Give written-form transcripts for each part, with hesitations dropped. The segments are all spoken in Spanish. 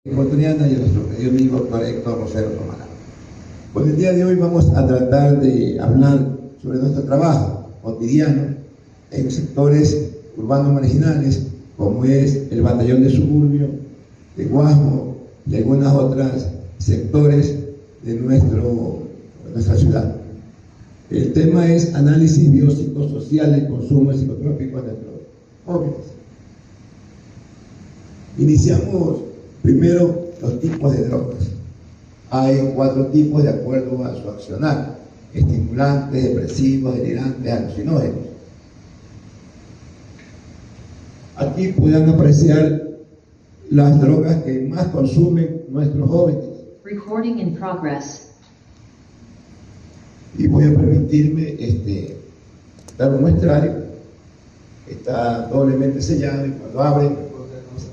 Ecuatoriana y a nuestro querido amigo doctor Héctor Rosero Tomarán. Pues el día de hoy vamos a tratar de hablar sobre nuestro trabajo cotidiano en sectores urbanos marginales, como es el batallón de suburbio, de Guasmo y algunos otros sectores de nuestra ciudad. El tema es análisis biopsicosocial del consumo de psicotrópicos de nuestros jóvenes. Iniciamos primero los tipos de drogas. Hay 4 tipos de acuerdo a su accionar: estimulantes, depresivos, delirantes, alucinógenos. Aquí pueden apreciar las drogas que más consumen nuestros jóvenes. Recording in progress. Y voy a permitirme dar un muestrario. Está doblemente sellado y cuando abren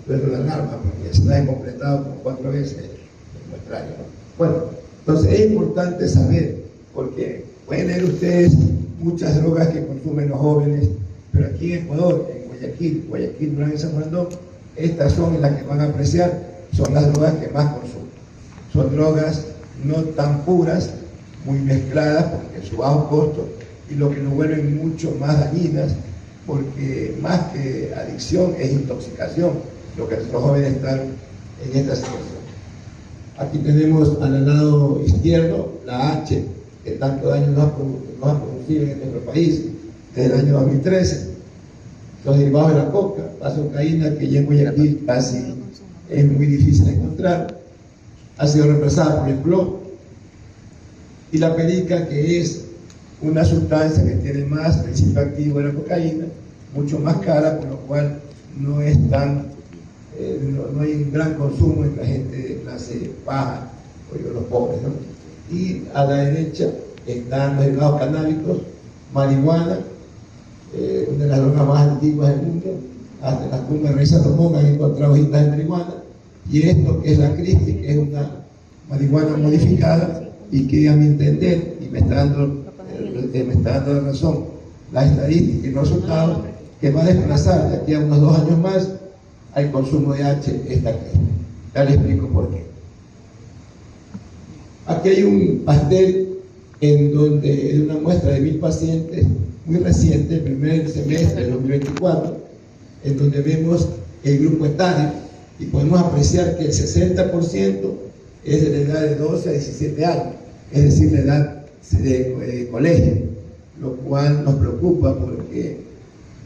suena la alarma porque está completado con 4 veces el muestrario. Bueno, entonces es importante saber, porque pueden leer ustedes muchas drogas que consumen los jóvenes, pero aquí en Ecuador, en Guayaquil, Durán y San Borondón, estas son las que van a apreciar, son las drogas que más consumen. Son drogas no tan puras, muy mezcladas porque su bajo costo, y lo que nos vuelven mucho más dañinas, porque más que adicción es intoxicación lo que nuestros jóvenes están en esta situación. Aquí tenemos al lado izquierdo la H, que tanto daño nos ha producido en nuestro país desde el año 2013. Los derivados de la coca, la cocaína, que ya en Guayaquil casi es muy difícil de encontrar, ha sido reemplazada por el plomo. Y la perica, que es una sustancia que tiene más principio activo de la cocaína, mucho más cara, por lo cual no es tan no hay un gran consumo entre la gente de clase baja o los pobres, ¿no? Y a la derecha están los derivados canábicos, marihuana, una de las drogas más antiguas del mundo. Hasta en las tumbas de Rey Salomón han encontrado hojitas de marihuana, y esto que es la crispy, que es una marihuana modificada y que, a mi entender, y me está dando la razón la estadística y los resultados, que va a desplazar de aquí a unos 2 años más al consumo de H esta crispy. Ya les explico por qué. Aquí hay un pastel en donde es una muestra de 1000 pacientes muy reciente, el primer semestre del 2024, en donde vemos el grupo etario y podemos apreciar que el 60% es de la edad de 12 a 17 años, es decir, la edad de colegio, lo cual nos preocupa porque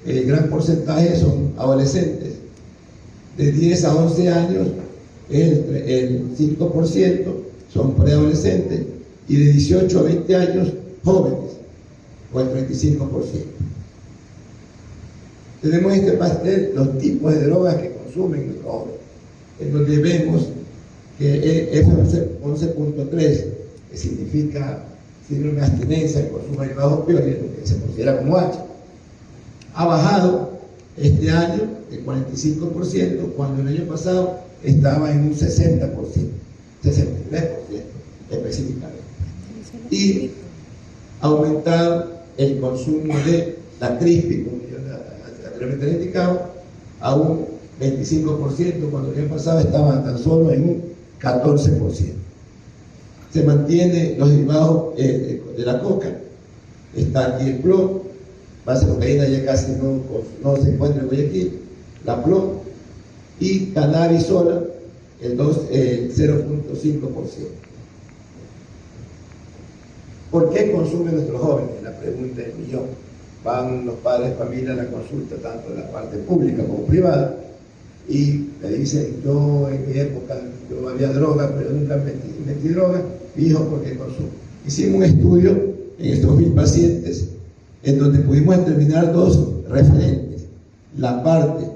el gran porcentaje son adolescentes. De 10 a 11 años, el 5% son preadolescentes, y de 18 a 20 años, jóvenes, o el 35%. Tenemos este pastel, los tipos de drogas que consumen los jóvenes, en donde vemos que F11.3, que significa síndrome de abstinencia, el consumo de derivados opioides, lo que se considera como H, ha bajado este año el 45%, cuando el año pasado estaba en un 60%, 63% específicamente. Y ha aumentado el consumo de la crispy, como yo anteriormente le indicaba, a un 25%, cuando el año pasado estaba tan solo en un 14%. Se mantiene los derivados de la coca. Está aquí el plomo, base de cocaína ya casi no se encuentra en Guayaquil, la plomo, y cannabis sola, el 0.5%. ¿Por qué consumen nuestros jóvenes? La pregunta del millón. Van los padres de familia a la consulta, tanto de la parte pública como privada, y le dicen: yo en mi época yo había droga, pero nunca metí droga. Mi hijo, ¿por qué consume? Hicimos un estudio en estos 1000 pacientes, en donde pudimos determinar 2 referentes: la parte,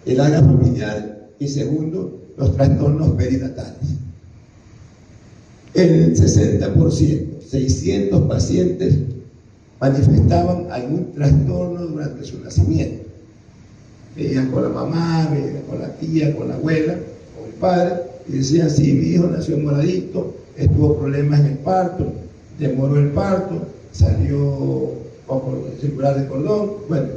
el área familiar, y segundo, los trastornos perinatales. El 60%, 600 pacientes, manifestaban algún trastorno durante su nacimiento. Veían con la mamá, veían con la tía, con la abuela, con el padre, y decían: sí, mi hijo nació moradito, tuvo problemas en el parto, demoró el parto, salió poco circular de cordón. Bueno,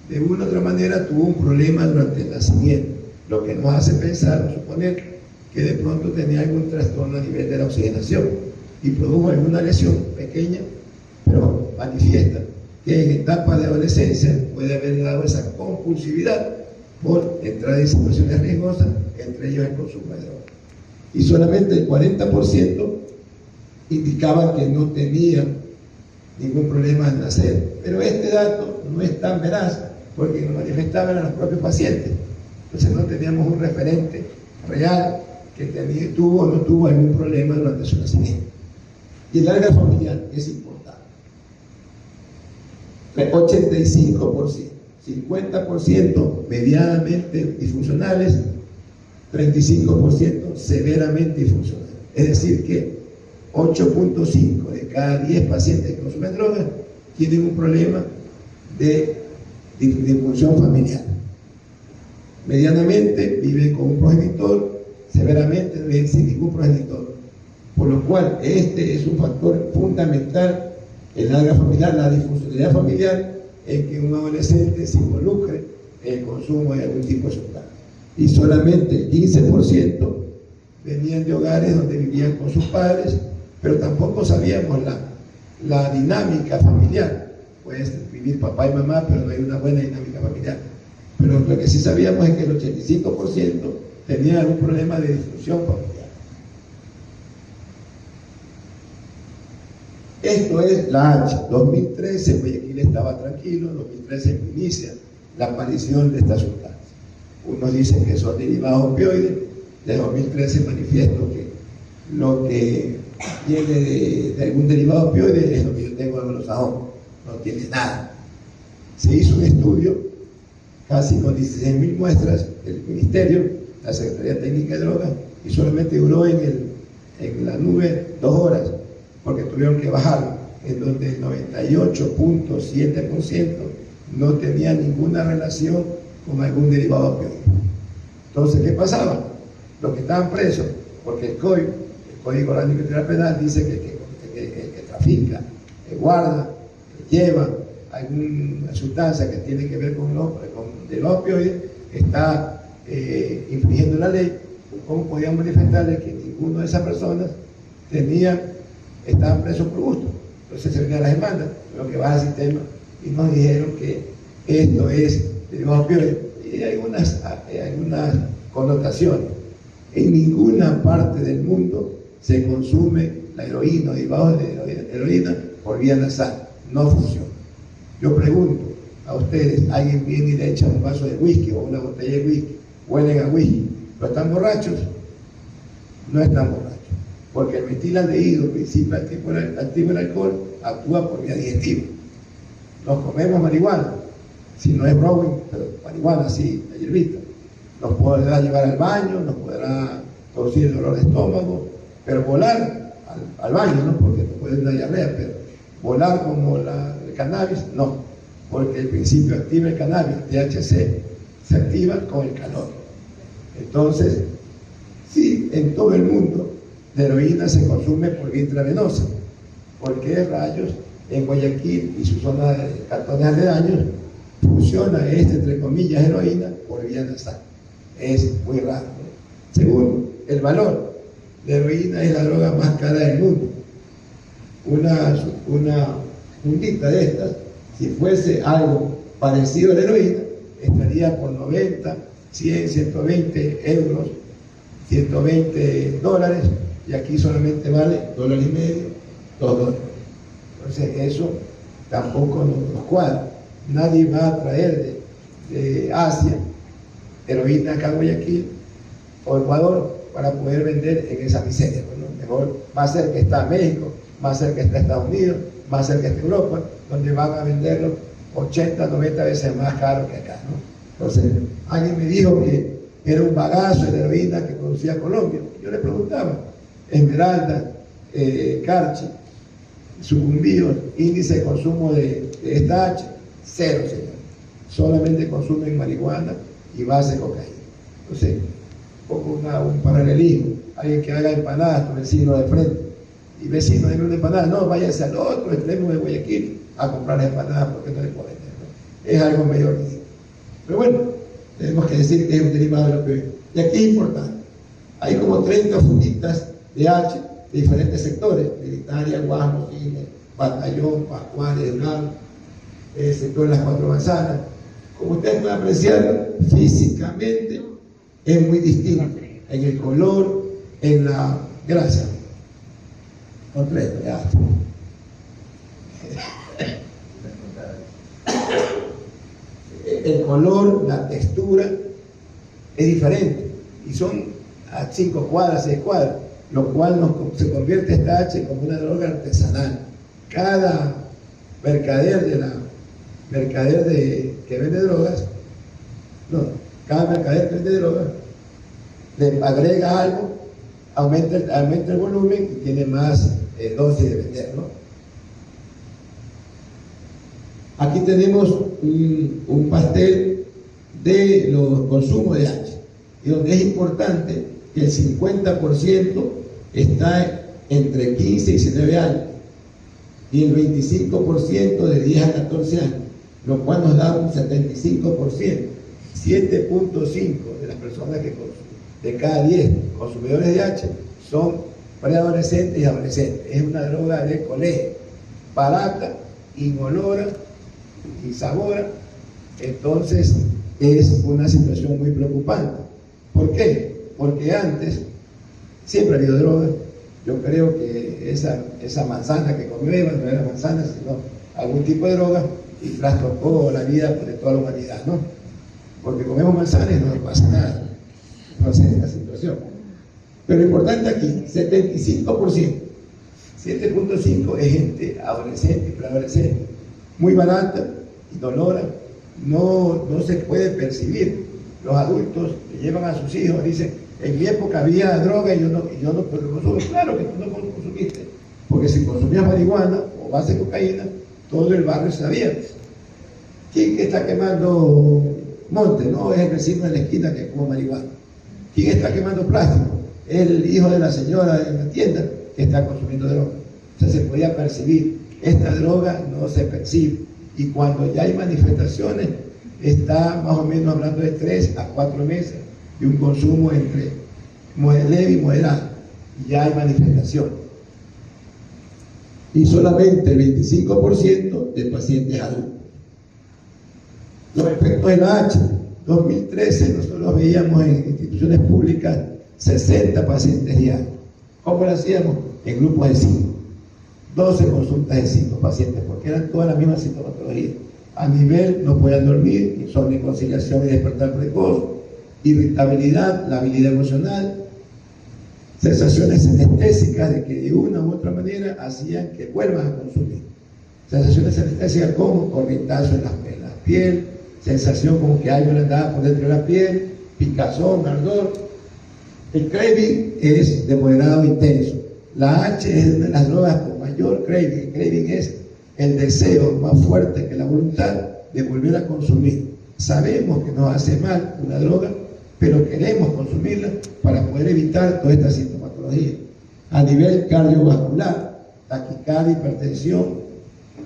de una u otra manera tuvo un problema durante el nacimiento, lo que nos hace pensar o suponer que de pronto tenía algún trastorno a nivel de la oxigenación y produjo alguna lesión pequeña, pero manifiesta que en etapa de adolescencia puede haber dado esa compulsividad por entrar en situaciones riesgosas, entre ellos el consumo de drogas. Y solamente el 40% indicaba que no tenía ningún problema al nacer. Pero este dato no es tan veraz, porque lo manifestaban a los propios pacientes. Entonces no teníamos un referente real que tuvo o no tuvo algún problema durante su nacimiento. Y el área familiar es importante. 85%, 50% medianamente disfuncionales, 35% severamente disfuncionales. Es decir que 8.5 de cada 10 pacientes que consumen drogas tienen un problema de disfunción familiar. Medianamente viven con un progenitor, severamente viven sin ningún progenitor. Por lo cual, este es un factor fundamental en la área familiar, la disfuncionalidad familiar, en que un adolescente se involucre en el consumo de algún tipo de sustancia. Y solamente el 15% venían de hogares donde vivían con sus padres, pero tampoco sabíamos la dinámica familiar. Puedes vivir papá y mamá, pero no hay una buena dinámica familiar. Pero lo que sí sabíamos es que el 85% tenía algún problema de disfunción familiar. Esto es la H. 2013, Guayaquil estaba tranquilo, 2013 inicia la aparición de esta sustancia. Unos dicen que son derivados opioides, de 2013 manifiesto que lo que viene de algún derivado opioide es lo que yo tengo en los sajón, no tiene nada. Se hizo un estudio casi con 16.000 muestras del Ministerio, la Secretaría Técnica de Drogas, y solamente duró en la nube 2 horas, porque tuvieron que bajarlo, en donde el 98.7% no tenía ninguna relación con algún derivado opioide. Entonces, ¿qué pasaba? Los que estaban presos, porque el Código Orgánico Integral Penal, dice que trafica, que guarda, que lleva alguna sustancia que tiene que ver con el opioide, está infringiendo la ley. ¿Cómo podían manifestarle que ninguno de esas personas estaban presos por gusto? Entonces se venían las demandas, lo que va al sistema, y nos dijeron que esto es derivado opioide. Y hay algunas connotaciones. En ninguna parte del mundo se consume la heroína o derivados de heroína por vía nasal. No funciona. Yo pregunto a ustedes, alguien viene y le echa un vaso de whisky o una botella de whisky, huelen a whisky, ¿pero están borrachos? No están borrachos, porque el metilaldehído, principio activo del alcohol, actúa por vía digestiva. Nos comemos marihuana, si no es browning, pero marihuana sí, la hierbita. Nos podrá llevar al baño, nos podrá producir el dolor de estómago, pero volar al baño, ¿no? Porque te puede dar diarrea, pero volar como el cannabis, no, porque el principio activo del cannabis, THC, se activa con el calor. Entonces, sí, en todo el mundo la heroína se consume por vía intravenosa. ¿Por qué rayos en Guayaquil y su zona de cantones aledaños funciona entre comillas, heroína por vía nasal? Es muy raro, ¿no? Segundo, el valor. La heroína es la droga más cara del mundo. Una puntita de estas, si fuese algo parecido a la heroína, estaría por 90, 100, 120 euros, 120 dólares, y aquí solamente vale $1.50, $2. Entonces eso tampoco nos cuadra. Nadie va a traer de Asia heroína acá a Guayaquil o Ecuador para poder vender en esa miseria, ¿no? Mejor más cerca está México, más cerca está Estados Unidos, más cerca está Europa, donde van a venderlo 80, 90 veces más caro que acá, ¿no? Entonces, alguien me dijo que era un bagazo de heroína que producía Colombia. Yo le preguntaba, Esmeralda, Carchi, Sucumbíos, índice de consumo de esta H, 0, señor. Solamente consumen marihuana y base de cocaína. Entonces, pongo un paralelismo. Alguien que haga empanadas con el vecino de frente. Y vecino, denme una empanada. No, váyase al otro extremo de Guayaquil a comprar empanadas porque no le pueden, ¿no? Es algo medio ridículo. Pero bueno, tenemos que decir que es un derivado de lo que... Y aquí es importante. Hay como 30 funditas de H de diferentes sectores: Militaria, Guasmo, Cine, Batallón, Pascuales, Blanco, el sector de las Cuatro Manzanas. Como ustedes pueden apreciar, físicamente es muy distinto en el color, en la grasa. Completo, ya. El color, la textura es diferente y son a 5 cuadras, 6 cuadras, lo cual se convierte esta H como una droga artesanal. Cada que vende drogas, cada mercader que vende drogas le agrega algo, aumenta el volumen y tiene más dosis de vender, ¿no? Aquí tenemos un pastel de los consumos de H, y donde es importante que el 50% está entre 15 y 19 años y el 25% de 10 a 14 años, lo cual nos da un 75%. 7.5 de las personas que consumen, de cada 10 consumidores de H, son preadolescentes y adolescentes. Es una droga de colegio, barata, inolora y sabora. Entonces es una situación muy preocupante. ¿Por qué? Porque antes siempre ha habido droga. Yo creo que esa manzana que comió Eva no era manzana, sino algún tipo de droga, y trastocó la vida de toda la humanidad, ¿no? Porque comemos manzanas y no nos pasa nada. No sé, es la situación. Pero lo importante aquí, 75%, 7.5 es gente adolescente y preadolescente, muy barata, indolora, no se puede percibir. Los adultos le llevan a sus hijos, dicen: en mi época había droga y yo no consumo. Claro que tú no consumiste, porque si consumías marihuana o base de cocaína, todo el barrio sabía. ¿Quién que está quemando monte? No, es el vecino de la esquina que come marihuana. ¿Quién está quemando plástico? Es el hijo de la señora en la tienda que está consumiendo droga. O sea, se podía percibir. Esta droga no se percibe, y cuando ya hay manifestaciones, está más o menos hablando de 3 a 4 meses de un consumo entre leve y moderado, y ya hay manifestaciones. Y solamente el 25% de pacientes adultos. Los efectos de la H. 2013 nosotros veíamos en instituciones públicas 60 pacientes diarios. ¿Cómo lo hacíamos? En grupos de 5. 12 consultas de 5 pacientes, porque eran todas las mismas sintomatologías. A nivel, no podían dormir, insomnio, conciliación y despertar precoz, irritabilidad, labilidad emocional, sensaciones anestésicas de que de una u otra manera hacían que vuelvan a consumir. Sensaciones anestésicas como corrientazo en la piel, sensación como que algo le andaba por dentro de la piel, picazón, ardor. El craving es de moderado a intenso. La H es una de las drogas con mayor craving. El craving es el deseo más fuerte que la voluntad de volver a consumir. Sabemos que nos hace mal una droga, pero queremos consumirla para poder evitar toda esta sintomatología. A nivel cardiovascular, taquicardia, hipertensión,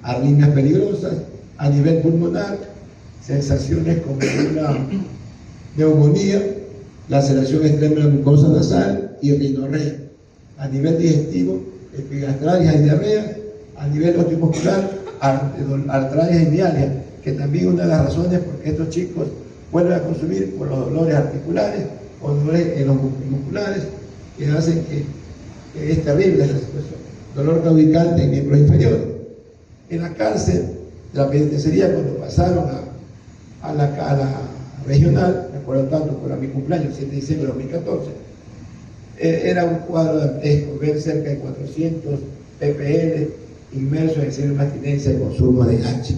arritmias peligrosas. A nivel pulmonar, sensaciones como una neumonía, laceración extrema de la mucosa nasal y rinorrea. A nivel digestivo, epigastralgia y diarrea. A nivel osteomuscular, artralgia y mialgia, que también es una de las razones por que estos chicos vuelven a consumir, por los dolores articulares o dolores en los musculares, que hacen que es terrible esa situación. Dolor claudicante en miembros inferiores. En la cárcel, de la penitenciaría, cuando pasaron a la regional, me acuerdo tanto por mi cumpleaños, 7 de diciembre de 2014, era un cuadro dantesco ver cerca de 400 ppl inmersos en serio de abstinencia de consumo de H.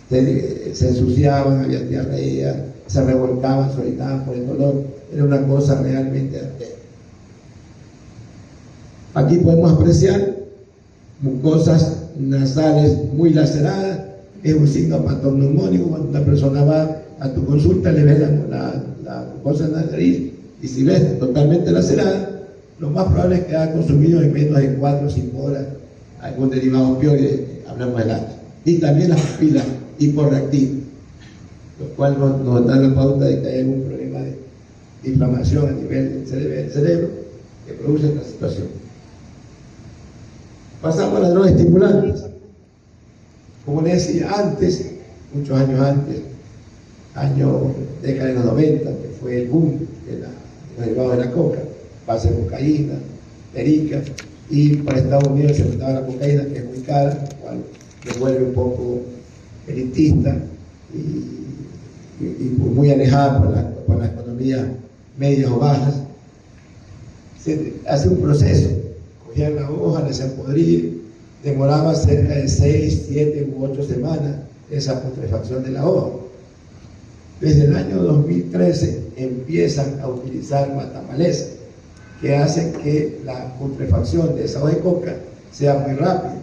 Se ensuciaban, había diarrea, se revolcaban, se orinaban por el dolor. Era una cosa realmente dantesca. Aquí podemos apreciar mucosas nasales muy laceradas. Es un signo patognomónico. Cuando una persona va a tu consulta, le ves la mucosa de la nariz, y si ves totalmente lacerada, lo más probable es que haya consumido en menos de 4 o 5 horas algún derivado opioide, hablamos del H. Y también las pupilas hiporreactivas, lo cual nos da la pauta de que hay algún problema inflamación a nivel del cerebro que produce esta situación. Pasamos a las drogas estimulantes. Como les decía antes, muchos años antes, década de los 90, que fue el boom de los derivados de la coca, base de cocaína, perica, y para Estados Unidos se importaba la cocaína, que es muy cara, lo cual me vuelve un poco elitista y muy alejada por las economías medias o bajas. Se hace un proceso, cogían la hoja, la hacían podrir, demoraba cerca de 6, 7 u 8 semanas esa putrefacción de la hoja. Desde el año 2013 empiezan a utilizar matamaleza, que hacen que la putrefacción de esa hoja de coca sea muy rápida,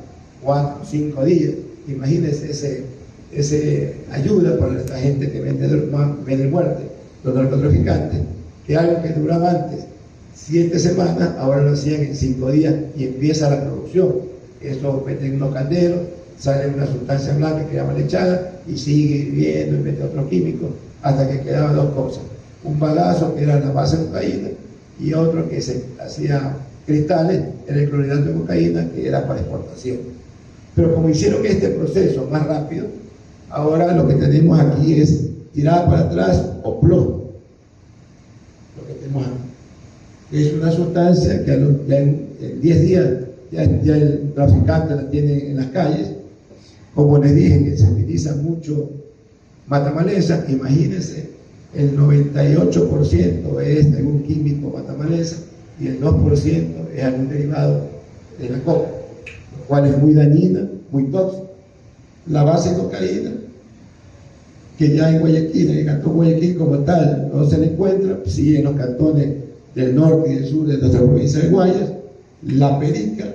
4 o 5 días. Imagínense ese ayuda para esta gente que vende muerte, los narcotraficantes, que algo que duraba antes 7 semanas, ahora lo hacían en 5 días y empieza la producción. Eso meten unos calderos, sale una sustancia blanca que se llama lechada y sigue hirviendo y mete otro químico hasta que quedaban 2 cosas: un bagazo que era la base de cocaína y otro que se hacía cristales, era el clorhidrato de cocaína, que era para exportación. Pero como hicieron este proceso más rápido, ahora lo que tenemos aquí es tirada para atrás o plomo. Lo que tenemos aquí es una sustancia que ya en 10 días ya el traficante la tiene en las calles. Como les dije, que se utiliza mucho matamaleza. Imagínense, el 98% es algún químico matamaleza y el 2% es algún derivado de la coca, lo cual es muy dañina, muy tóxica. La base de cocaína, que ya en Guayaquil, en el cantón Guayaquil como tal, no se le encuentra, sí en los cantones del norte y del sur de nuestra provincia de Guayas. La perica,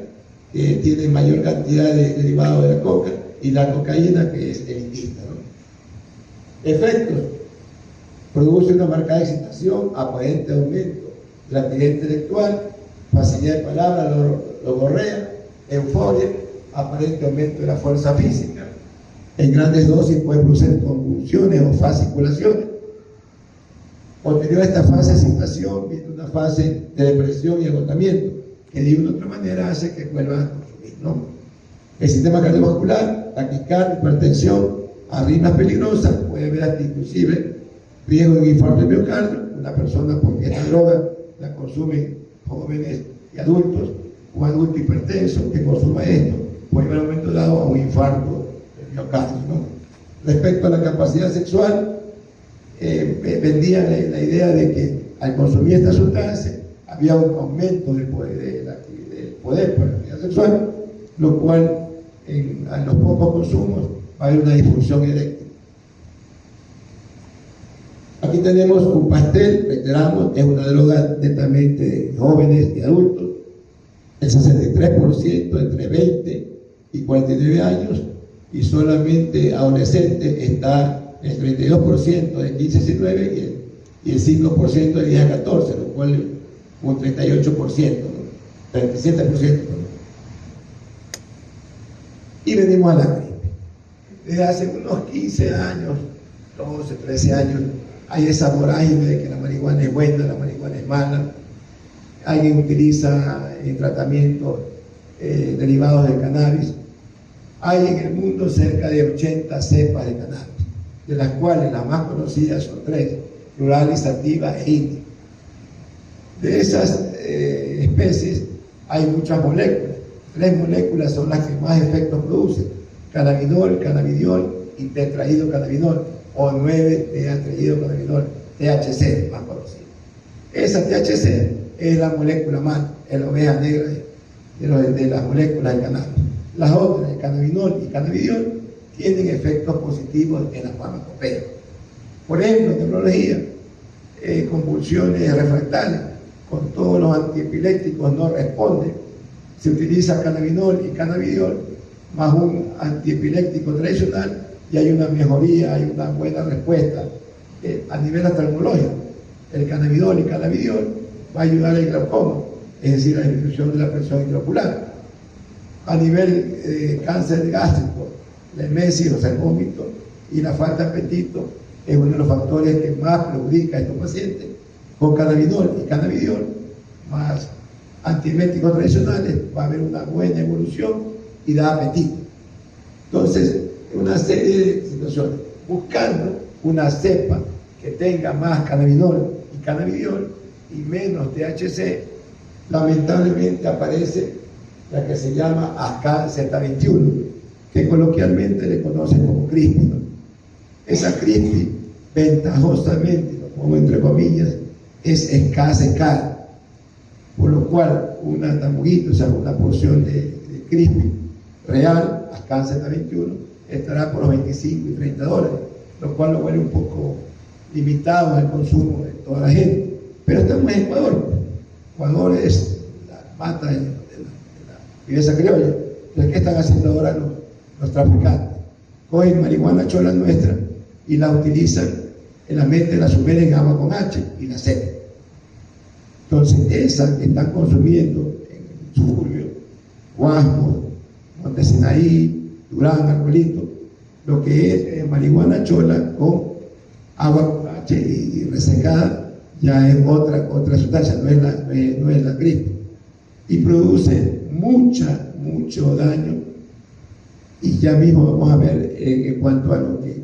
que tiene mayor cantidad de derivados de la coca, y la cocaína, que es elitista, ¿no? Efectos: produce una marcada excitación, aparente aumento de la actividad intelectual, facilidad de palabra, logorrea, euforia, aparente aumento de la fuerza física. En grandes dosis puede producir convulsiones o fasciculaciones. Posterior a esta fase de excitación viene una fase de depresión y agotamiento, que de una u otra manera hace que vuelvan a consumir, ¿no? El sistema cardiovascular, taquicardia, hipertensión, arritmias peligrosas, puede haber hasta inclusive riesgo de un infarto de miocardio. Una persona, porque esta droga la consumen jóvenes y adultos, un adulto hipertenso que consuma esto, puede haber un momento dado a un infarto de miocardio, ¿no? Respecto a la capacidad sexual, vendían la idea de que al consumir esta sustancia había un aumento del poder para la actividad sexual, lo cual a los pocos consumos va a haber una disfunción eréctil. Aquí tenemos un pastel, reiteramos, es una droga netamente de jóvenes y adultos. El 63% entre 20 y 49 años, y solamente adolescentes está el 32% de 15 a 19 y el 5% de 10 a 14, lo cual es un 38%, ¿no? 37%. Y venimos a la gripe. Desde hace unos 15 años, 12, 13 años, hay esa vorágine de que la marihuana es buena, la marihuana es mala. Alguien utiliza en tratamiento derivados de cannabis. Hay en el mundo cerca de 80 cepas de cannabis, de las cuales las más conocidas son 3, ruralis, sativa e india. De esas especies hay muchas moléculas. 3 moléculas son las que más efectos producen: cannabinol, cannabidiol y tetraidrocannabinol, o 9 tetraidrocannabinol, THC, más conocido. Esa THC es la molécula madre, es la oveja negra de las moléculas del cannabis. Las otras, el cannabinol y cannabidiol, tienen efectos positivos en la farmacopea. Por ejemplo, en neurología, convulsiones refractarias, con todos los antiepilépticos no responden. Se utiliza cannabinol y cannabidiol más un antiepiléptico tradicional y hay una mejoría, hay una buena respuesta a nivel oftalmológico. El cannabidol y cannabidiol va a ayudar al glaucoma, es decir, a la disminución de la presión intraocular. A nivel cáncer gástrico, la emesis, o sea, el vómito y la falta de apetito es uno de los factores que más perjudica a estos pacientes. con cannabinol y cannabidiol, más antieméticos tradicionales, va a haber una buena evolución y da apetito. Entonces, una serie de situaciones, buscando una cepa que tenga más cannabinol y cannabidiol y menos THC, lamentablemente aparece la que se llama ASCAL Z21, que coloquialmente le conocen como crispy, ¿no? Esa crispy, ventajosamente, lo pongo entre comillas, es escasa y cara, por lo cual una tamuguita, o sea, una porción de crispy real, ASCAL Z21, estará por los 25 y 30 dólares, lo cual lo vuelve un poco limitado al consumo de toda la gente. Pero estamos en Ecuador. Ecuador es la mata de la viveza criolla. Entonces, ¿qué están haciendo ahora los traficantes? Cogen marihuana chola nuestra y la utilizan, la meten, la sumergen en agua con H y la secan. Entonces, esa que están consumiendo en el suburbio, Guasmo, Montesinaí, Durán, Arbolito, lo que es marihuana chola con agua con H y resecada, ya es otra sustancia, no es la crispy. Y produce mucho daño. Y ya mismo vamos a ver en cuanto a lo que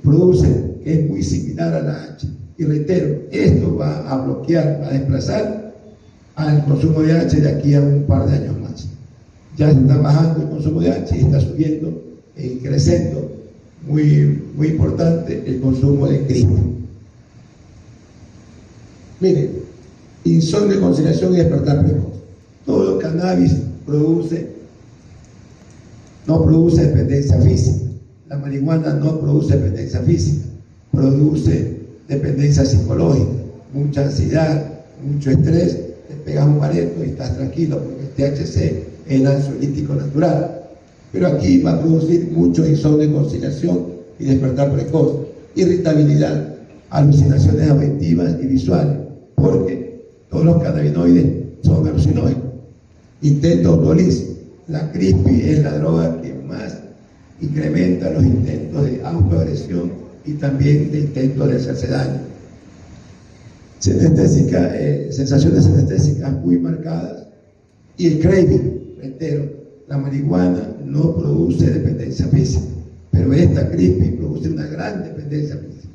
produce, que es muy similar a la H. Y reitero, esto va a bloquear, va a desplazar al consumo de H de aquí a un par de años más. Ya está bajando el consumo de H y está subiendo, creciendo muy importante el consumo de crispy. Miren, insomnio, conciliación y despertar precoz. Todo cannabis no produce dependencia física. La marihuana no produce dependencia física, produce dependencia psicológica, mucha ansiedad, mucho estrés. Te pegas un bareto y estás tranquilo porque el THC es el ansiolítico natural. Pero aquí va a producir mucho insomnio, conciliación y despertar precoz, irritabilidad, alucinaciones auditivas y visuales, porque todos los cannabinoides son alucinógenos. Intento autolisis. La crispy es la droga que más incrementa los intentos de autoagresión y también de intentos de hacerse daño. Sensaciones anestésicas muy marcadas y el craving entero. La marihuana no produce dependencia física, pero esta crispy produce una gran dependencia física.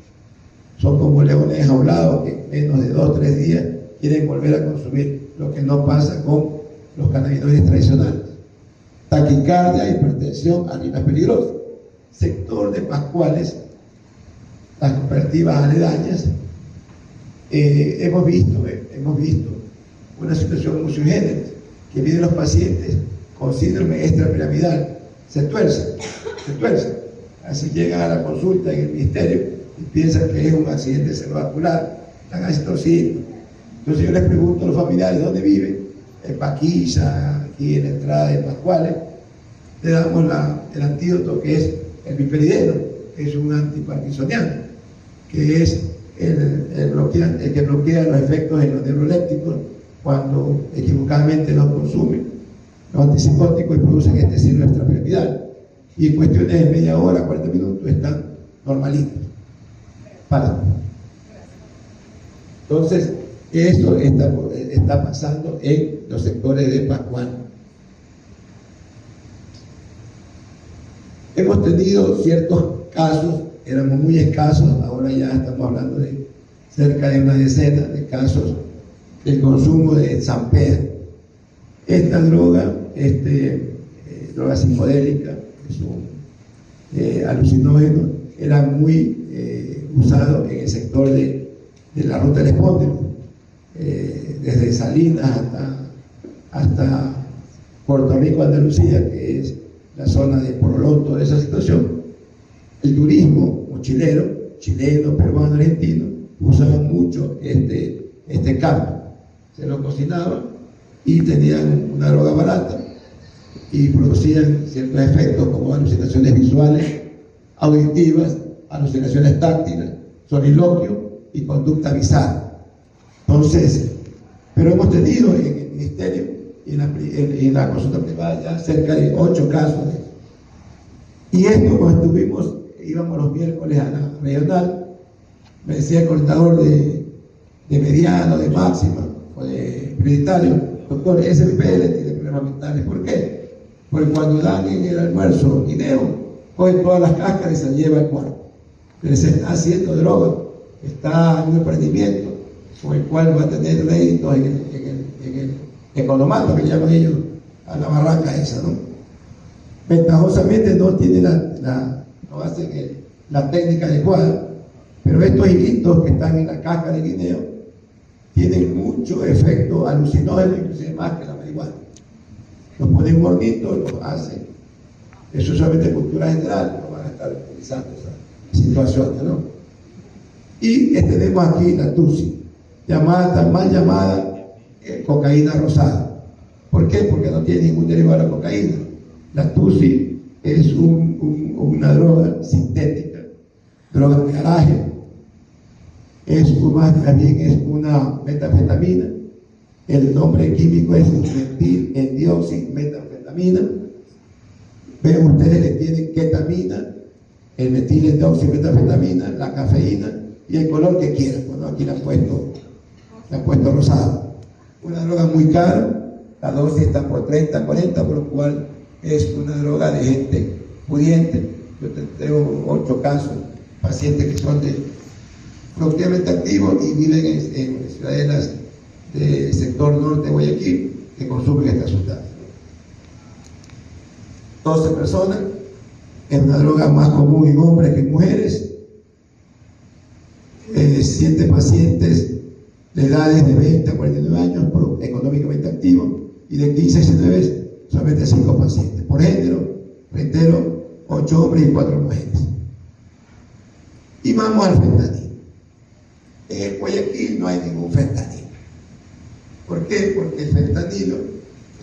Son como leones enjaulados que en menos de 2 o 3 días quieren volver a consumir, lo que no pasa con los cannabinoides tradicionales. Taquicardia, hipertensión, anina peligrosa. Sector de Pascuales, las cooperativas aledañas, hemos visto una situación muy suggerente, que vienen los pacientes con síndrome extrapiramidal, se tuercen, así llegan a la consulta en el ministerio y piensan que es un accidente cerebrovascular, están así torcidos. Entonces yo les pregunto a los familiares dónde viven, en Paquilla, aquí en la entrada de Pascuales, le damos el antídoto que es el piperideno, que es un antiparkinsoniano, que es el que bloquea los efectos en los neurolépticos cuando equivocadamente los consumen, los antipsicóticos, y producen este síndrome extrapiramidal. Y en cuestiones de media hora, 40 minutos, están normalitos. Entonces, esto está pasando en los sectores de Pascual. Hemos tenido ciertos casos, éramos muy escasos, ahora ya estamos hablando de cerca de una decena de casos del consumo de Zampea. Esta droga, droga psicodélica, es un alucinógeno, era muy usado en el sector de la ruta del Espóndilo, desde Salinas hasta Puerto Rico, Andalucía, que es la zona de Porolón, toda esa situación. El turismo mochilero, chileno, peruano, argentino, usaban mucho este campo. Se lo cocinaban y tenían una droga barata y producían ciertos efectos como alucinaciones visuales, auditivas, alucinaciones táctiles, soliloquio y conducta bizarra. Entonces, pero hemos tenido en el ministerio y en la consulta privada ya cerca de 8 casos. Y esto cuando íbamos los miércoles a la regional, me decía el coordinador de de mediano, de máxima o de prioritario, doctor, ese bebé tiene problemas mentales. ¿Por qué? Porque cuando dan en el almuerzo guineo, cogen todas las cáscaras y se las lleva al cuarto. Pero se está haciendo droga, está en un emprendimiento con el cual va a tener réditos en el economato, que llaman ellos a la barraca esa, ¿no? Ventajosamente no tiene no hacen la técnica adecuada, pero estos hilitos que están en la cáscara de guineo tienen mucho efecto alucinógeno, inclusive más que la marihuana. Los ponen bonitos, los hacen. Eso es solamente cultura general, no van a estar utilizando esas situaciones, ¿no? Y tenemos aquí la TUSI, tan mal llamada cocaína rosada. ¿Por qué? Porque no tiene ningún derivado de la cocaína. La TUSI es una droga sintética, droga de garaje, también es una metanfetamina. El nombre químico es metil-en-dioximetanfetamina. Ven ustedes que tienen ketamina, el metil-en-dioximetanfetamina, la cafeína y el color que quieran. Bueno, aquí le han puesto rosado. Una droga muy cara, la dosis está por 30, 40, por lo cual es una droga de gente pudiente. Yo tengo 8 casos, pacientes que son productivamente activos y viven en ciudadelas del sector norte de Guayaquil que consumen esta sustancia. 12 personas, es una droga más común en hombres que en mujeres. 7 pacientes de edades de 20 a 49 años, económicamente activos, y de 15 a 19, solamente 5 pacientes. Por género, reitero, 8 hombres y 4 mujeres. Y vamos al fentanilo. En Guayaquil no hay ningún fentanilo. ¿Por qué? Porque el fentanilo,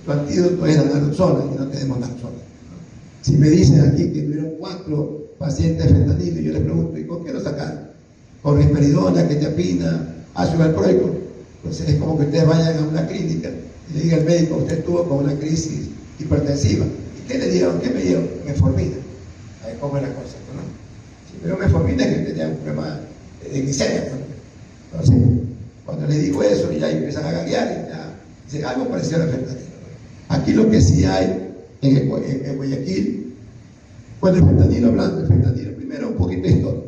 su antídoto es la naloxona, y no tenemos naloxona. Si me dicen aquí que tuvieron 4 pacientes de fentanilo, yo les pregunto, ¿y con qué lo sacaron? Con risperidona, quetiapina, ácido valproico. Entonces es como que ustedes vayan a una clínica y le diga al médico, usted estuvo con una crisis hipertensiva. ¿Y qué le dieron? ¿Qué me dieron? Metformina. Ahí cómo es la cosa, ¿no? Si me dieron metformina es que tenía un problema de glicemia, ¿no? Entonces, cuando les digo eso, ya empiezan a gaguear y ya dicen algo parecido al fentanilo. Aquí lo que sí hay en Guayaquil, bueno, el fentanilo, hablando del fentanilo, primero un poquito de historia.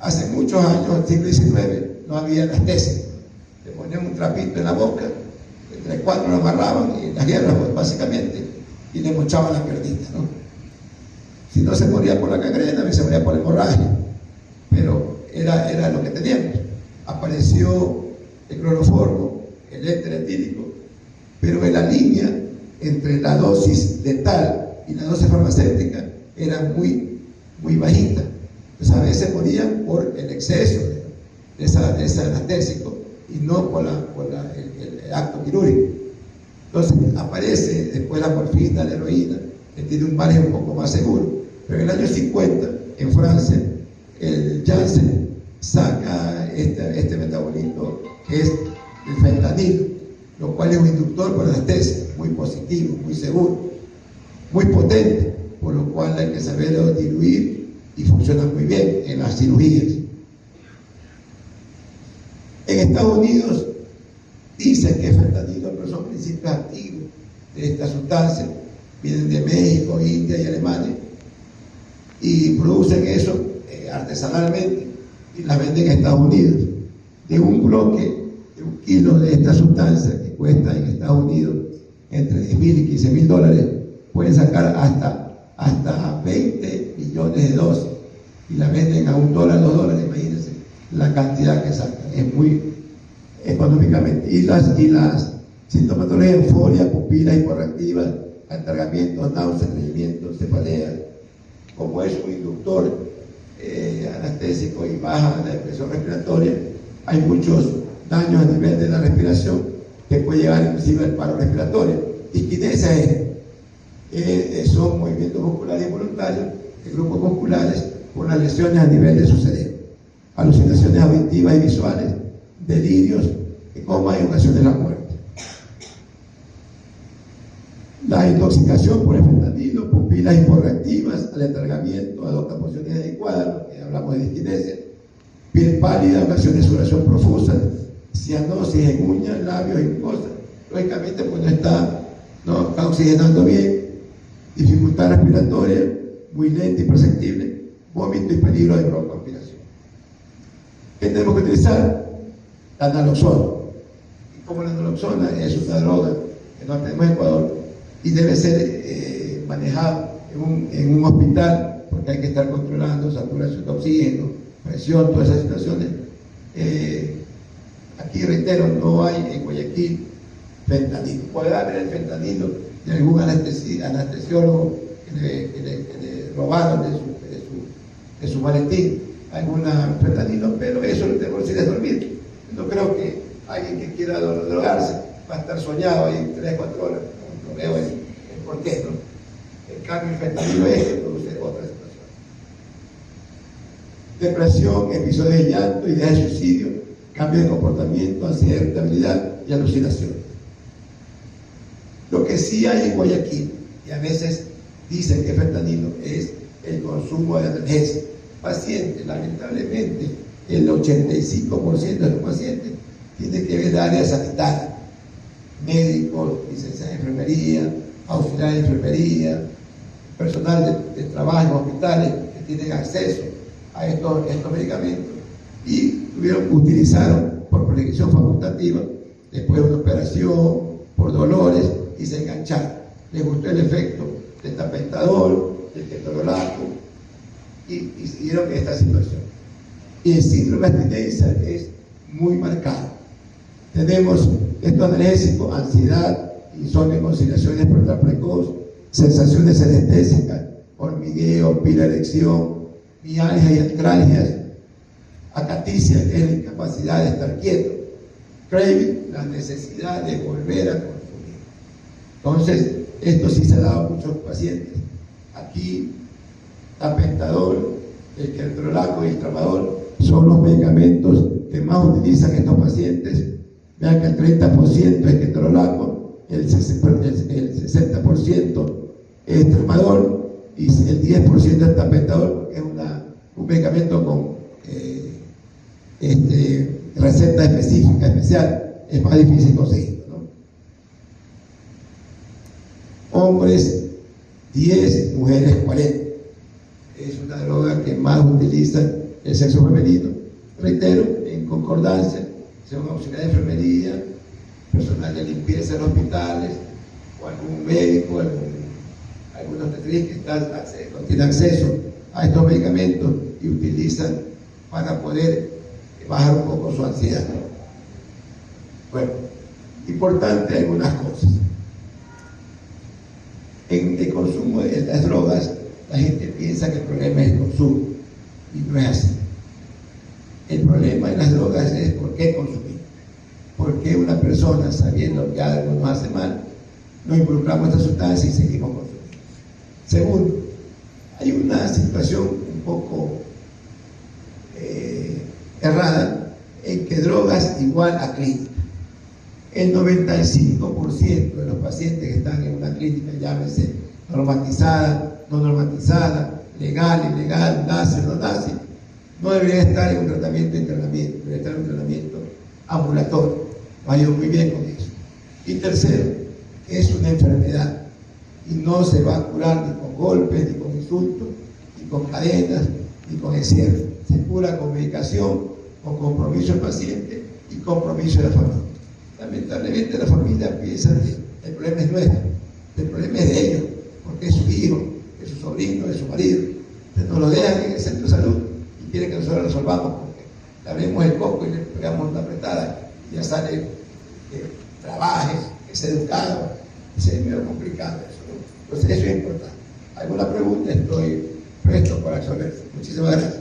Hace muchos años, en el siglo XIX, no había anestesia. Le ponían un trapito en la boca, entre 4 lo amarraban y en las guerras, pues, básicamente, y le mochaban la piernita, ¿no? Si no se moría por la gangrena, se moría por la hemorragia, pero era lo que teníamos. Apareció el cloroformo, el éter etílico, pero en la línea entre la dosis letal y la dosis farmacéutica era muy bajita. Entonces a veces morían por el exceso de ese anestésico y no por el acto quirúrgico. Entonces aparece después la morfina, la heroína, que tiene un margen un poco más seguro. Pero en el año 50, en Francia, el Janssen saca este metabolito que es el fentanilo, lo cual es un inductor por anestesia, muy positivo, muy seguro, muy potente, por lo cual hay que saberlo diluir y funciona muy bien en las cirugías. En Estados Unidos dicen que es fentanilo, pero son principios activos de esta sustancia, vienen de México, India y Alemania, y producen eso artesanalmente y las venden en Estados Unidos. De un bloque, de 1 kilo de esta sustancia que cuesta en Estados Unidos entre $10,000 y $15,000, pueden sacar hasta 20 millones de dosis y la venden a $1, $2, imagínense la cantidad que sacan, es muy económicamente. Y las sintomatologías: euforia, pupilas hiperactivas, atargamientos, náuseas, estreñimiento, cefalea. Como es un inductor anestésico y baja la presión respiratoria, hay muchos daños a nivel de la respiración que puede llegar inclusive al paro respiratorio. Disquinesia son movimientos musculares involuntarios de grupos musculares por las lesiones a nivel de su cerebro, alucinaciones auditivas y visuales, delirios, coma y ocasiones la muerte. La intoxicación por el fentanilo, pupilas hiperreactivas, aletargamiento, adopta posiciones adecuadas, lo que hablamos de disquinesia, piel pálida, ocasiones de sudoración profusa, cianosis en uñas, labios y mucosas. Lógicamente, pues no está oxigenando bien, dificultad respiratoria, muy lenta y perceptible, vómito y peligro de broncoaspiración. ¿Qué tenemos que utilizar? La naloxona. Y como la naloxona es una droga que no tenemos en Ecuador y debe ser manejada en un hospital, porque hay que estar controlando saturación de oxígeno, presión, todas esas situaciones. Aquí reitero, no hay en Guayaquil fentanilo. Puede haber el fentanilo de algún anestesiólogo que le robaron de su maletín alguna fentanilo, pero eso lo tenemos que dormir. No creo que alguien que quiera drogarse va a estar soñado ahí 3-4 horas. No veo el por qué, ¿no? En cambio, el fentanilo es que produce otra situación. Depresión, episodios de llanto, ideas de suicidio, cambio de comportamiento, ansiedad, irritabilidad y alucinación. Lo que sí hay en Guayaquil, y a veces dicen que es fentanilo, es el consumo de analgésicos. Pacientes, lamentablemente, el 85% de los pacientes tienen que ver área sanitaria, médicos, licenciados en enfermería, auxiliares de enfermería, personal de trabajo en hospitales que tienen acceso a estos medicamentos y utilizaron por prescripción facultativa, después de una operación, por dolores, y se engancharon. Les gustó el efecto del tapentadol, del ketorolaco, y siguieron esta situación. Y el síndrome de abstinencia es muy marcado. Tenemos estos analgésicos, ansiedad, insomnio, conciliación despertar precoz, sensaciones anestésicas, hormigueo, pila de erección, mialgias y artralgias, acaticia, que es la incapacidad de estar quieto, craving, la necesidad de volver a consumir. Entonces, esto sí se ha dado a muchos pacientes. Aquí, tapentadol, el ketorolaco y el tramadol son los medicamentos que más utilizan estos pacientes. Vean que el 30% es ketorolaco, el 60% es tramadol y el 10% es tapentadol, porque es un medicamento con receta específica, especial, es más difícil conseguirlo, ¿no? Hombres 10, mujeres 40. Es una droga que más utiliza el sexo femenino. Reitero, en concordancia, según auxiliar de enfermería, personal de limpieza en hospitales, o algún médico, algún obstetriz que tiene acceso a estos medicamentos y utilizan para poder bajar un poco su ansiedad. Bueno, importante algunas cosas. En el consumo de las drogas, la gente piensa que el problema es el consumo, y no es así. El problema de las drogas es por qué consumir. ¿Por qué una persona, sabiendo que algo nos hace mal, nos involucramos en esta sustancia y seguimos consumiendo? Segundo, hay una situación un poco errada en que drogas igual a clínica. El 95% de los pacientes que están en una clínica, llámese normatizada, no normatizada, legal, ilegal, nace, no nace, no debería estar en un tratamiento de internamiento, debería estar en un tratamiento ambulatorio. Va a ir muy bien con eso. Y tercero, que es una enfermedad y no se va a curar ni con golpes, ni con insultos, ni con cadenas, ni con encierro. Se cura con medicación, con compromiso del paciente y compromiso de la familia. Lamentablemente la familia piensa que el problema es nuestro, el problema es de ellos, porque es su hijo, es su sobrino, es su marido. Entonces nos lo dejan en el centro de salud y quieren que nosotros lo resolvamos porque le abrimos el coco y le pegamos una apretada y ya sale que trabaje, que sea educado, y se es medio complicado eso, ¿no? Entonces eso es importante. ¿Alguna pregunta? Estoy presto para resolver. Muchísimas gracias.